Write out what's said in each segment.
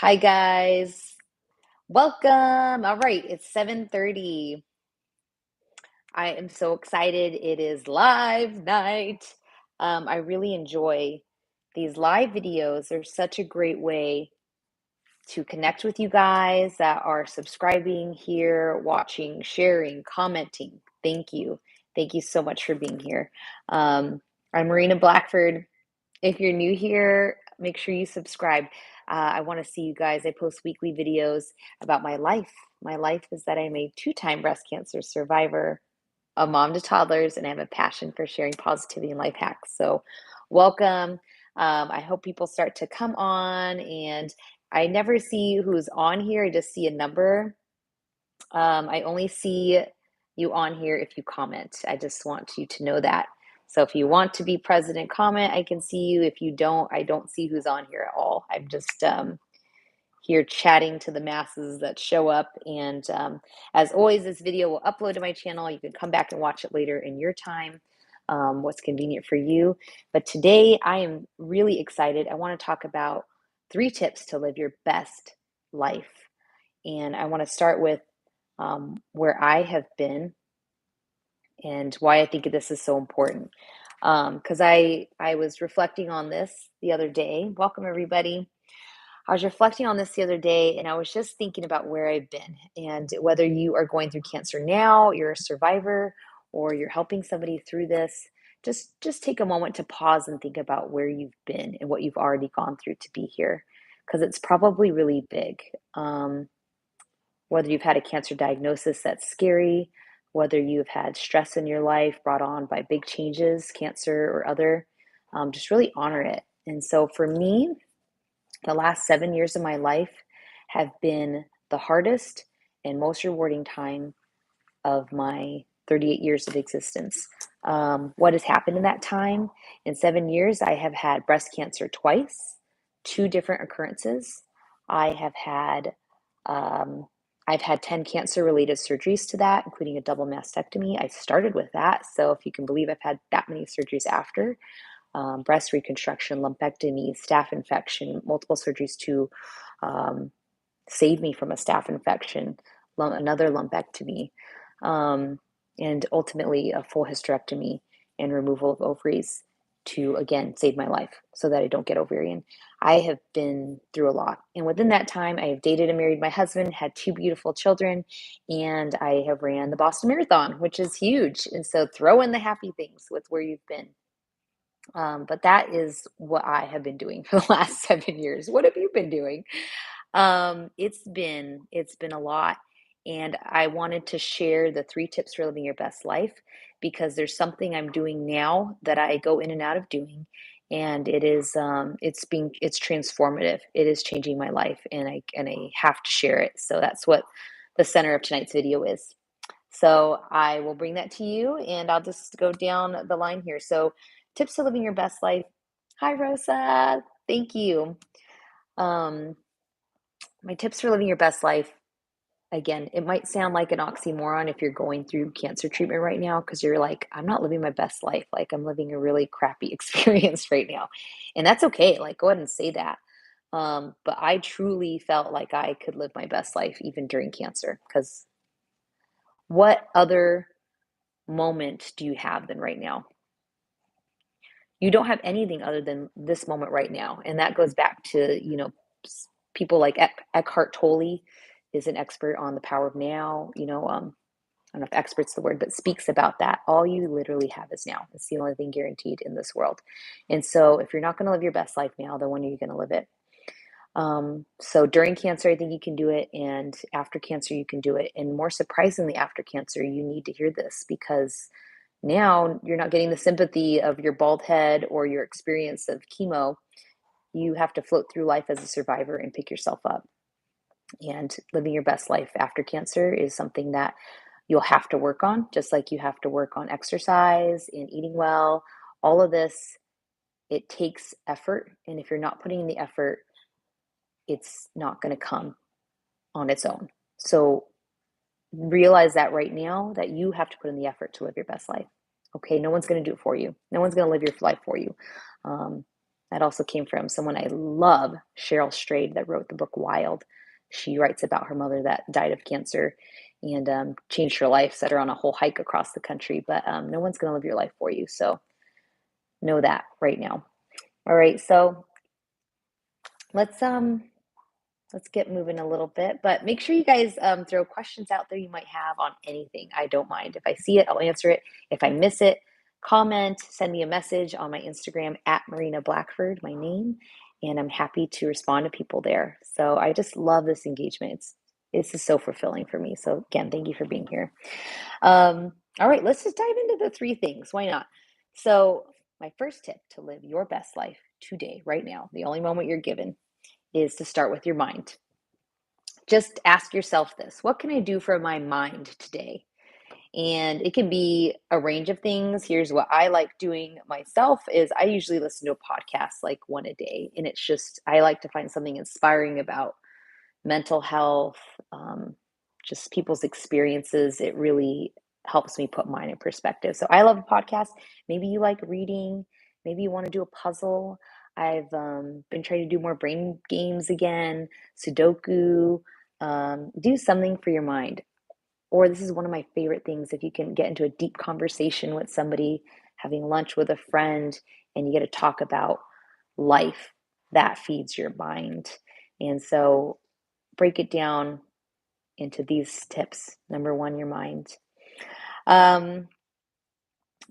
Hi guys. Welcome. All right, it's 7:30. I am so excited. It is live night. I really enjoy these live videos. They're such a great way to connect with you guys that are subscribing here, watching, sharing, commenting. Thank you. Thank you so much for being here. I'm Marina Blackford. If you're new here, make sure you subscribe. I want to see you guys. I post weekly videos about my life. My life is that I'm a two-time breast cancer survivor, a mom to toddlers, and I have a passion for sharing positivity and life hacks. So, welcome. I hope people start to come on, and I never see who's on here. I just see a number. I only see you on here if you comment. I just want you to know that. So if you want to be president, comment. I can see you. If you don't, I don't see who's on here at all. I'm just here chatting to the masses that show up. And as always, this video will upload to my channel. You can come back and watch it later in your time, what's convenient for you. But today I am really excited. I want to talk about 3 tips to live your best life. And I want to start with where I have been and why I think this is so important. Because I was reflecting on this the other day. Welcome, everybody. I was reflecting on this the other day, and I was just thinking about where I've been. And whether you are going through cancer now, you're a survivor, or you're helping somebody through this, just take a moment to pause and think about where you've been and what you've already gone through to be here, because it's probably really big. Whether you've had a cancer diagnosis that's scary, whether you've had stress in your life brought on by big changes, cancer or other, just really honor it. And so for me, the last 7 years of my life have been the hardest and most rewarding time of my 38 years of existence. What has happened in that time? In 7 years, I have had breast cancer twice, 2 different occurrences. I have had I've had 10 cancer-related surgeries to that, including a double mastectomy. I started with that, so if you can believe I've had that many surgeries after. Breast reconstruction, lumpectomy, staph infection, multiple surgeries to save me from a staph infection, another lumpectomy, um, and ultimately a full hysterectomy and removal of ovaries to, again, save my life so that I don't get ovarian. I have been through a lot. And within that time, I have dated and married my husband, had 2 beautiful children, and I have ran the Boston Marathon, which is huge. And so throw in the happy things with where you've been. But that is what I have been doing for the last 7 years. What have you been doing? It's been a lot, and I wanted to share the 3 tips for living your best life because there's something I'm doing now that I go in and out of doing, and it's transformative. It is changing my life, and I have to share it. So that's what the center of tonight's video is. So I will bring that to you, and I'll just go down the line here. So tips to living your best life. Hi, Rosa. Thank you. Um, my tips for living your best life. Again, it might sound like an oxymoron if you're going through cancer treatment right now because you're like, I'm not living my best life. Like, I'm living a really crappy experience right now. And that's okay. Like, go ahead and say that. But I truly felt like I could live my best life even during cancer because what other moment do you have than right now? You don't have anything other than this moment right now. And that goes back to, people like Eckhart Tolle is an expert on the power of now, I don't know if expert's the word, but speaks about that. All you literally have is now. It's the only thing guaranteed in this world. And so if you're not going to live your best life now, then when are you going to live it? So during cancer, I think you can do it. And after cancer, you can do it. And more surprisingly, after cancer, you need to hear this because now you're not getting the sympathy of your bald head or your experience of chemo. You have to float through life as a survivor and pick yourself up. And living your best life after cancer is something that you'll have to work on, just like you have to work on exercise and eating well. All of this, it takes effort. And if you're not putting in the effort, it's not going to come on its own. So realize that right now that you have to put in the effort to live your best life. Okay, no one's going to do it for you. No one's going to live your life for you. That also came from someone I love, Cheryl Strayed, that wrote the book Wild. She writes about her mother that died of cancer and changed her life, set her on a whole hike across the country. But no one's going to live your life for you. So know that right now. All right. So let's get moving a little bit, but make sure you guys throw questions out there you might have on anything. I don't mind. If I see it, I'll answer it. If I miss it, comment, send me a message on my Instagram at Marina Blackford, my name, and I'm happy to respond to people there. So I just love this engagement. This is so fulfilling for me. So again, thank you for being here. All right, let's just dive into the three things. Why not? So my first tip to live your best life today, right now, the only moment you're given, is to start with your mind. Just ask yourself this: what can I do for my mind today? And it can be a range of things. Here's what I like doing myself is I usually listen to a podcast like one a day. And it's just, I like to find something inspiring about mental health, just people's experiences. It really helps me put mine in perspective. So I love a podcast. Maybe you like reading. Maybe you want to do a puzzle. I've been trying to do more brain games again, Sudoku. Do something for your mind. Or this is one of my favorite things: if you can get into a deep conversation with somebody, having lunch with a friend, and you get to talk about life, that feeds your mind. And so break it down into these tips. Number one, your mind. Um,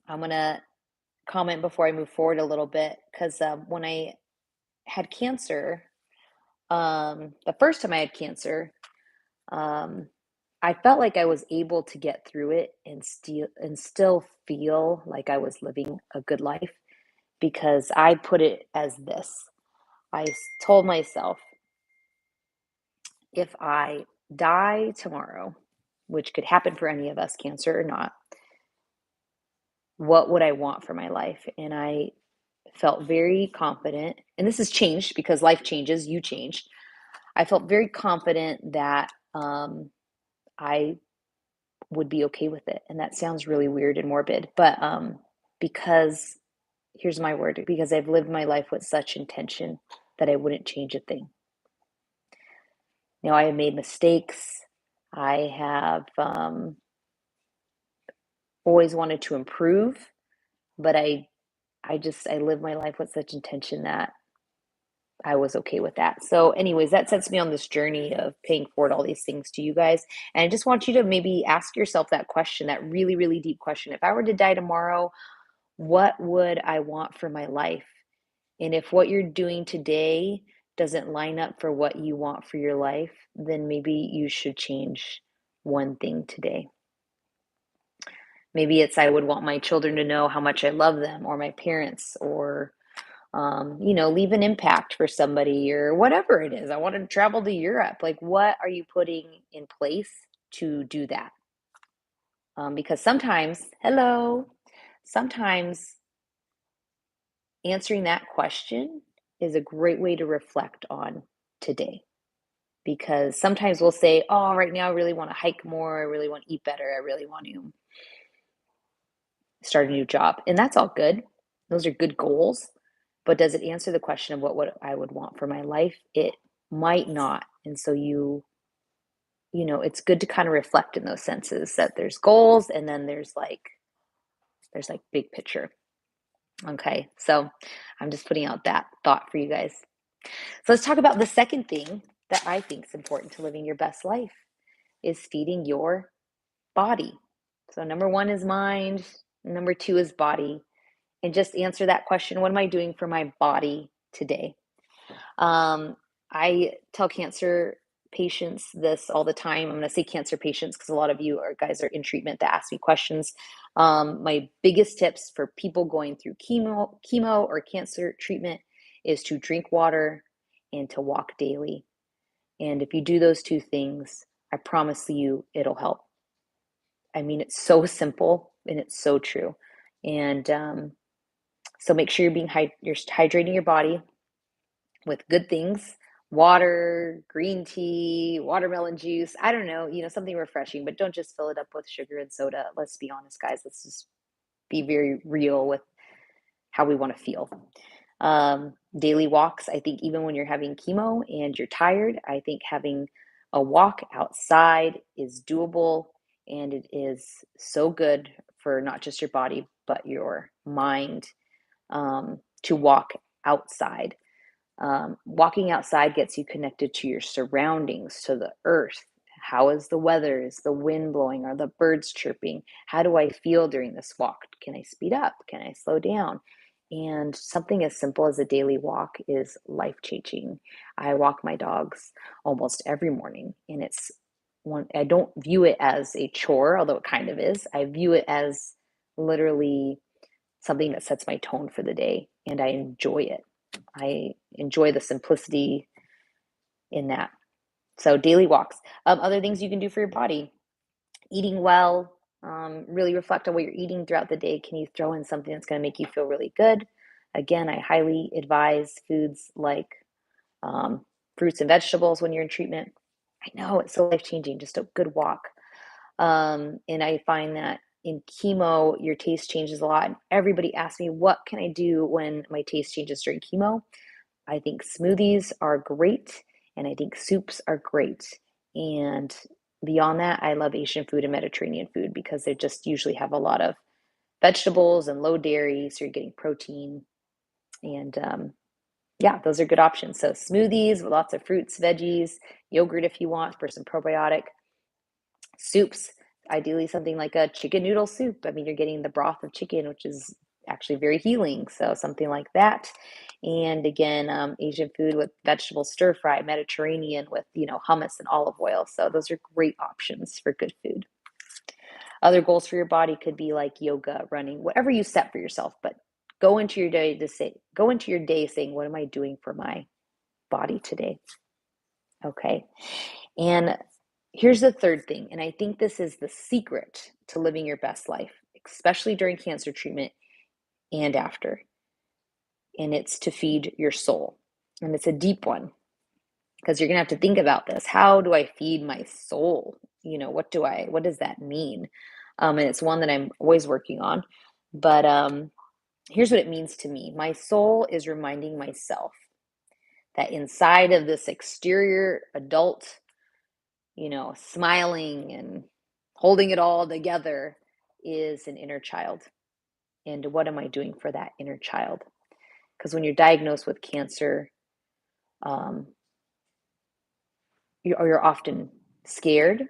I'm going to comment before I move forward a little bit because when I had cancer, the first time I had cancer, um, I felt like I was able to get through it and still feel like I was living a good life because I put it as this. I told myself, if I die tomorrow, which could happen for any of us, cancer or not, what would I want for my life? And I felt very confident, and this has changed because life changes, you change. I felt very confident that I would be okay with it. And that sounds really weird and morbid, but because here's my word, because I've lived my life with such intention that I wouldn't change a thing. I have made mistakes. I have always wanted to improve, but I live my life with such intention that I was okay with that. So, anyways, that sets me on this journey of paying forward all these things to you guys. And I just want you to maybe ask yourself that question, that really, really deep question. If I were to die tomorrow, what would I want for my life? And if what you're doing today doesn't line up for what you want for your life, then maybe you should change one thing today. Maybe it's I would want my children to know how much I love them, or my parents, or leave an impact for somebody, or whatever it is. I want to travel to Europe. Like, what are you putting in place to do that? Because sometimes answering that question is a great way to reflect on today. Because sometimes we'll say, oh, right now I really want to hike more. I really want to eat better. I really want to start a new job. And that's all good. Those are good goals. But does it answer the question of what I would want for my life? It might not. And so it's good to kind of reflect in those senses, that there's goals and then there's like big picture. Okay. So I'm just putting out that thought for you guys. So let's talk about the second thing that I think is important to living your best life is feeding your body. So number one is mind, number two is body. And just answer that question: what am I doing for my body today? I tell cancer patients this all the time. I'm going to say cancer patients because a lot of you guys are in treatment that ask me questions. My biggest tips for people going through chemo or cancer treatment is to drink water and to walk daily. And if you do those two things, I promise you it'll help. I mean, it's so simple and it's so true. And so make sure you're hydrating your body with good things: water, green tea, watermelon juice. I don't know, something refreshing, but don't just fill it up with sugar and soda. Let's be honest, guys. Let's just be very real with how we want to feel. Daily walks, I think even when you're having chemo and you're tired, I think having a walk outside is doable, and it is so good for not just your body, but your mind, to walk outside. Walking outside gets you connected to your surroundings, to the earth. How is the weather? Is the wind blowing? Are the birds chirping? How do I feel during this walk? Can I speed up? Can I slow down? And something as simple as a daily walk is life changing. I walk my dogs almost every morning, and it's one, I don't view it as a chore, although it kind of is. I view it as literally something that sets my tone for the day, and I enjoy it. I enjoy the simplicity in that. So daily walks. Other things you can do for your body: eating well. Really reflect on what you're eating throughout the day. Can you throw in something that's going to make you feel really good? Again, I highly advise foods like fruits and vegetables when you're in treatment. I know it's so life changing, just a good walk. And I find that in chemo, your taste changes a lot. And everybody asks me, what can I do when my taste changes during chemo? I think smoothies are great, and I think soups are great. And beyond that, I love Asian food and Mediterranean food because they just usually have a lot of vegetables and low dairy, so you're getting protein. And yeah, those are good options. So smoothies with lots of fruits, veggies, yogurt if you want for some probiotic. Soups, ideally something like a chicken noodle soup. I mean, you're getting the broth of chicken, which is actually very healing. So something like that. And again, Asian food with vegetable stir fry, Mediterranean with, hummus and olive oil. So those are great options for good food. Other goals for your body could be like yoga, running, whatever you set for yourself, but go into your day saying, what am I doing for my body today? Okay. And here's the third thing, and I think this is the secret to living your best life, especially during cancer treatment and after. And it's to feed your soul. And it's a deep one because you're going to have to think about this. How do I feed my soul? What does that mean? And it's one that I'm always working on. But here's what it means to me. My soul is reminding myself that inside of this exterior adult, smiling and holding it all together is an inner child. And what am I doing for that inner child? Because when you're diagnosed with cancer, um, you're often scared.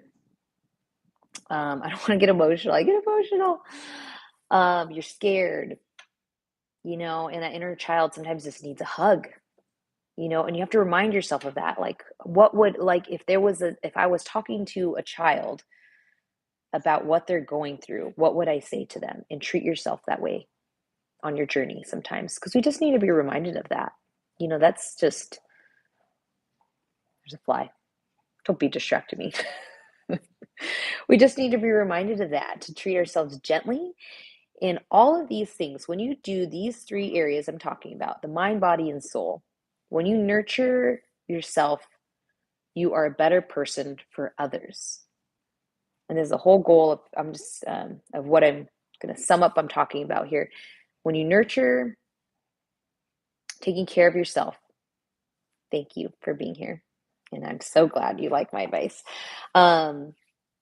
I don't want to get emotional. I get emotional. You're scared, and that inner child sometimes just needs a hug, and you have to remind yourself of that. Like, if I was talking to a child about what they're going through, what would I say to them? And treat yourself that way on your journey sometimes, because we just need to be reminded of that. That's just, there's a fly. Don't be distracted me. We just need to be reminded of that, to treat ourselves gently in all of these things. When you do these three areas I'm talking about, the mind, body, and soul, when you nurture yourself, you are a better person for others. And there's a whole goal of what I'm going to sum up I'm talking about here. When you nurture taking care of yourself, thank you for being here. And I'm so glad you like my advice.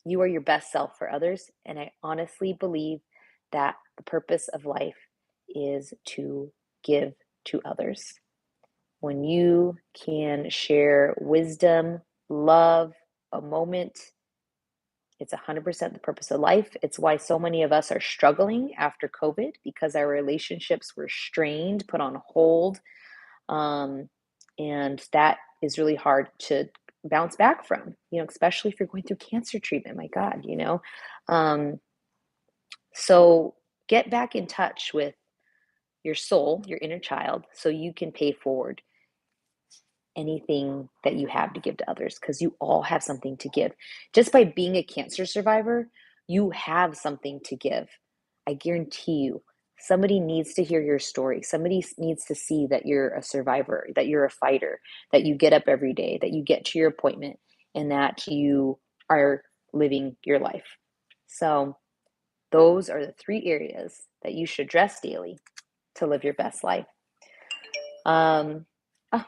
You are your best self for others. And I honestly believe that the purpose of life is to give to others. When you can share wisdom, love, a moment, it's 100% the purpose of life. It's why so many of us are struggling after COVID, because our relationships were strained, put on hold. And that is really hard to bounce back from, especially if you're going through cancer treatment. My God. So get back in touch with your soul, your inner child, so you can pay forward anything that you have to give to others, because you all have something to give. Just by being a cancer survivor, you have something to give. I guarantee you, somebody needs to hear your story. Somebody needs to see that you're a survivor, that you're a fighter, that you get up every day, that you get to your appointment, and that you are living your life. So those are the three areas that you should address daily to live your best life. Um, oh,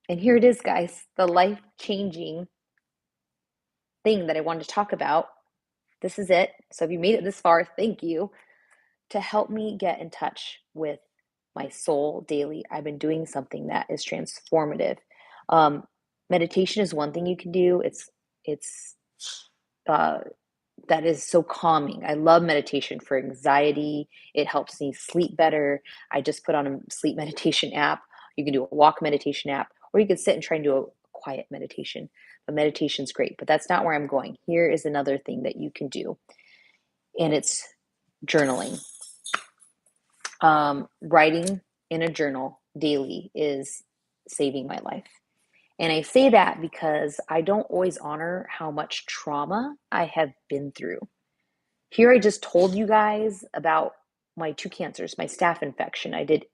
and here it is, guys, the life-changing thing that I wanted to talk about. This is it. So if you made it this far, thank you. To help me get in touch with my soul daily, I've been doing something that is transformative. Um, Meditation is one thing you can do. It's uh, that is so calming. I love meditation for anxiety. It helps me sleep better. I just put on a sleep meditation app. You can do a walk meditation app, or you can sit and try and do a quiet meditation. But meditation's great, but that's not where I'm going. Here is another thing that you can do, and it's journaling. Writing in a journal daily is saving my life. And I say that because I don't always honor how much trauma I have been through. Here I just told you guys about my two cancers, my staph infection. I did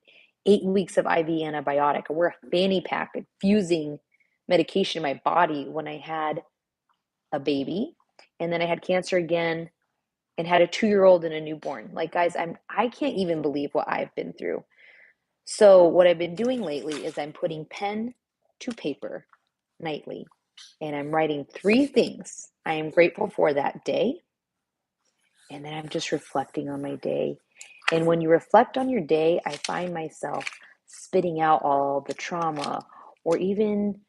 8 weeks of IV antibiotic. I wore a fanny pack infusing medication in my body when I had a baby. And then I had cancer again and had a 2-year-old and a newborn. Like, guys, I can't even believe what I've been through. So what I've been doing lately is I'm putting pen to paper nightly, and I'm writing 3 things I am grateful for that day. And then I'm just reflecting on my day. And when you reflect on your day, I find myself spitting out all the trauma or even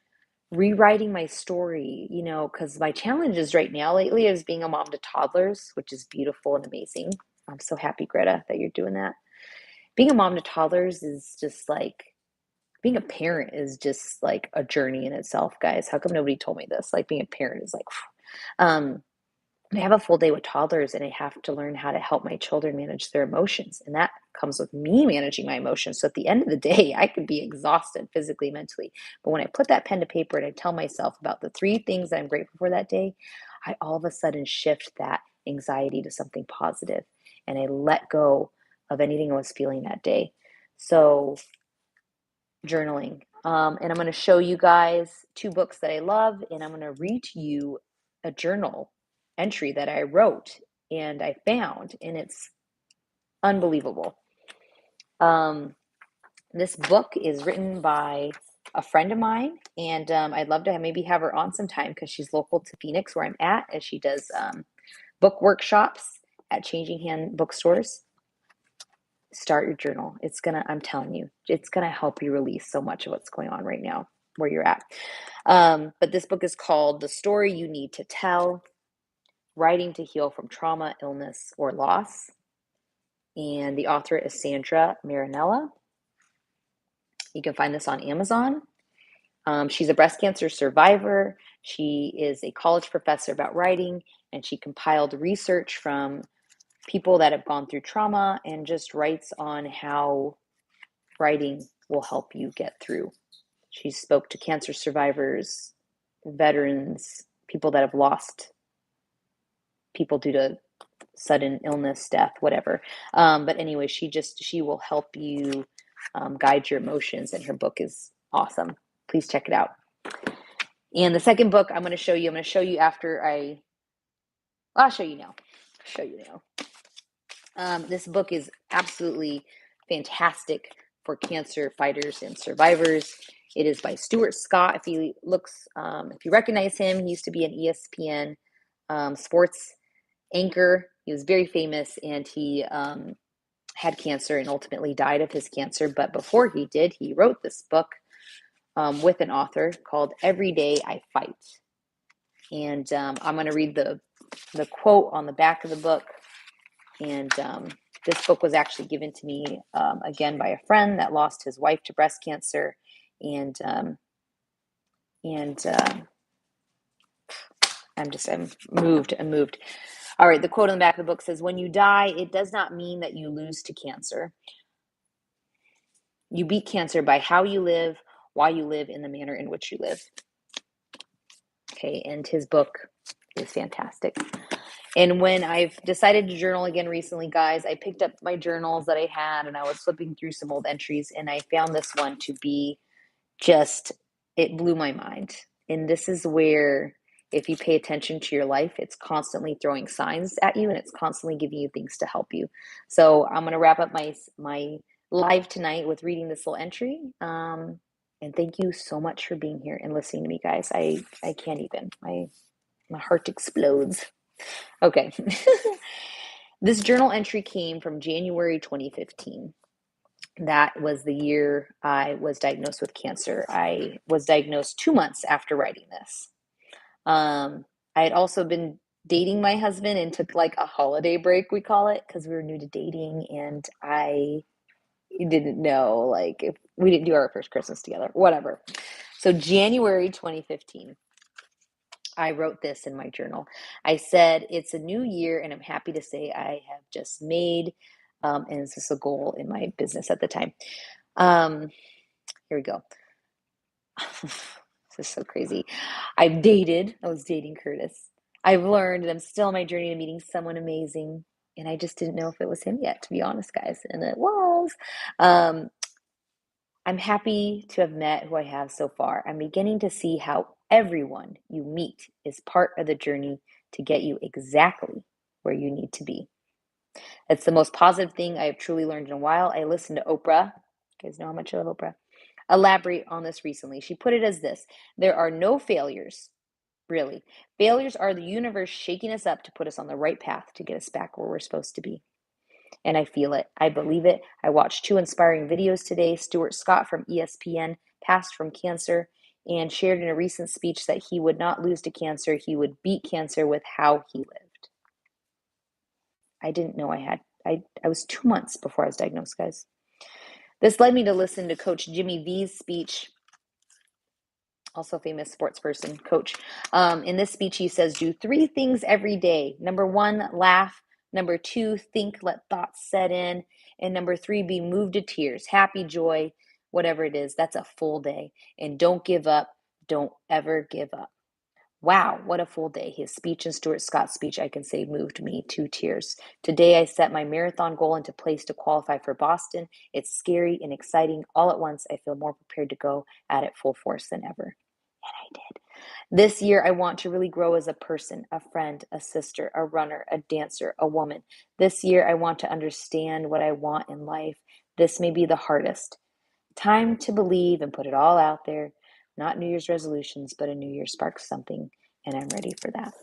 rewriting my story, because my challenges right now lately is being a mom to toddlers, which is beautiful and amazing. I'm so happy, Greta, that you're doing that. Being a mom to toddlers is just like, being a parent is just like a journey in itself, guys. How come nobody told me this? Like, being a parent is like, I have a full day with toddlers, and I have to learn how to help my children manage their emotions. And that comes with me managing my emotions. So at the end of the day, I could be exhausted physically, mentally. But when I put that pen to paper and I tell myself about the 3 things that I'm grateful for that day, I all of a sudden shift that anxiety to something positive, and I let go of anything I was feeling that day. So journaling. And I'm going to show you guys 2 books that I love, and I'm going to read to you a journal entry that I wrote and I found, and it's unbelievable. This book is written by a friend of mine, and I'd love to maybe have her on sometime because she's local to Phoenix, where I'm at, and she does book workshops at Changing Hand bookstores. Start your journal. I'm telling you, it's gonna help you release so much of what's going on right now where you're at. But this book is called The Story You Need to Tell: Writing to Heal from Trauma, Illness, or Loss. And the author is Sandra Marinella. You can find this on Amazon. She's a breast cancer survivor. She is a college professor about writing, and she compiled research from people that have gone through trauma and just writes on how writing will help you get through. She spoke to cancer survivors, veterans, people that have lost people due to sudden illness, death, whatever. But anyway, she will help you guide your emotions, and her book is awesome. Please check it out. And the second book I'm going to show you after I'll show you now. This book is absolutely fantastic for cancer fighters and survivors. It is by Stuart Scott. If you recognize him, he used to be an ESPN sports anchor. He was very famous, and he had cancer and ultimately died of his cancer. But before he did, he wrote this book with an author called Every Day I Fight. And I'm going to read the quote on the back of the book. And this book was actually given to me again by a friend that lost his wife to breast cancer. And I'm moved. All right, the quote on the back of the book says, "When you die, it does not mean that you lose to cancer. You beat cancer by how you live, why you live, in the manner in which you live." Okay, and his book is fantastic. And when I've decided to journal again recently, guys, I picked up my journals that I had, and I was flipping through some old entries, and I found this one to be it blew my mind. And this is where, if you pay attention to your life, it's constantly throwing signs at you, and it's constantly giving you things to help you. So I'm going to wrap up my live tonight with reading this little entry. And thank you so much for being here and listening to me, guys. I can't even. My heart explodes. Okay. This journal entry came from January 2015. That was the year I was diagnosed with cancer. I was diagnosed 2 months after writing this. I had also been dating my husband and took like a holiday break, we call it, because we were new to dating, and I didn't know, like, if we didn't do our first Christmas together, whatever. So January 2015, I wrote this in my journal. I said, it's a new year, and I'm happy to say I have just made, and this is a goal in my business at the time. Here we go. This is so crazy. I was dating Curtis. I've learned, and I'm still on my journey to meeting someone amazing. And I just didn't know if it was him yet, to be honest, guys. And it was. Um, I'm happy to have met who I have so far. I'm beginning to see how everyone you meet is part of the journey to get you exactly where you need to be. It's the most positive thing I have truly learned in a while. I listened to Oprah. You guys know how much I love Oprah. Elaborate on this recently. She put it as this: there are no failures, really. Failures are the universe shaking us up to put us on the right path to get us back where we're supposed to be. And I feel it. I believe it. I watched 2 inspiring videos today. Stuart Scott from ESPN passed from cancer and shared in a recent speech that he would not lose to cancer. He would beat cancer with how he lived. I didn't know I was 2 months before I was diagnosed, guys. This led me to listen to Coach Jimmy V's speech, also a famous sports person, coach. In this speech, he says, do 3 things every day. Number 1, laugh. Number 2, think, let thoughts set in. And number 3, be moved to tears, happy, joy, whatever it is. That's a full day. And don't give up. Don't ever give up. Wow, what a full day. His speech and Stuart Scott's speech, I can say, moved me to tears. Today, I set my marathon goal into place to qualify for Boston. It's scary and exciting all at once. I feel more prepared to go at it full force than ever. And I did. This year, I want to really grow as a person, a friend, a sister, a runner, a dancer, a woman. This year, I want to understand what I want in life. This may be the hardest. Time to believe and put it all out there. Not New Year's resolutions, but a New Year sparks something, and I'm ready for that.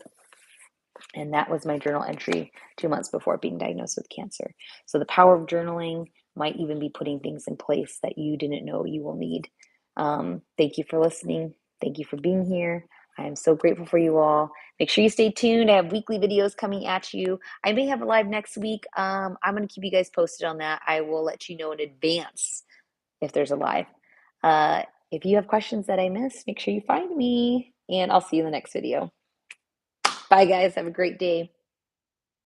And that was my journal entry 2 months before being diagnosed with cancer. So the power of journaling might even be putting things in place that you didn't know you will need. Thank you for listening. Thank you for being here. I am so grateful for you all. Make sure you stay tuned. I have weekly videos coming at you. I may have a live next week. I'm going to keep you guys posted on that. I will let you know in advance if there's a live. If you have questions that I missed, make sure you find me, and I'll see you in the next video. Bye, guys. Have a great day.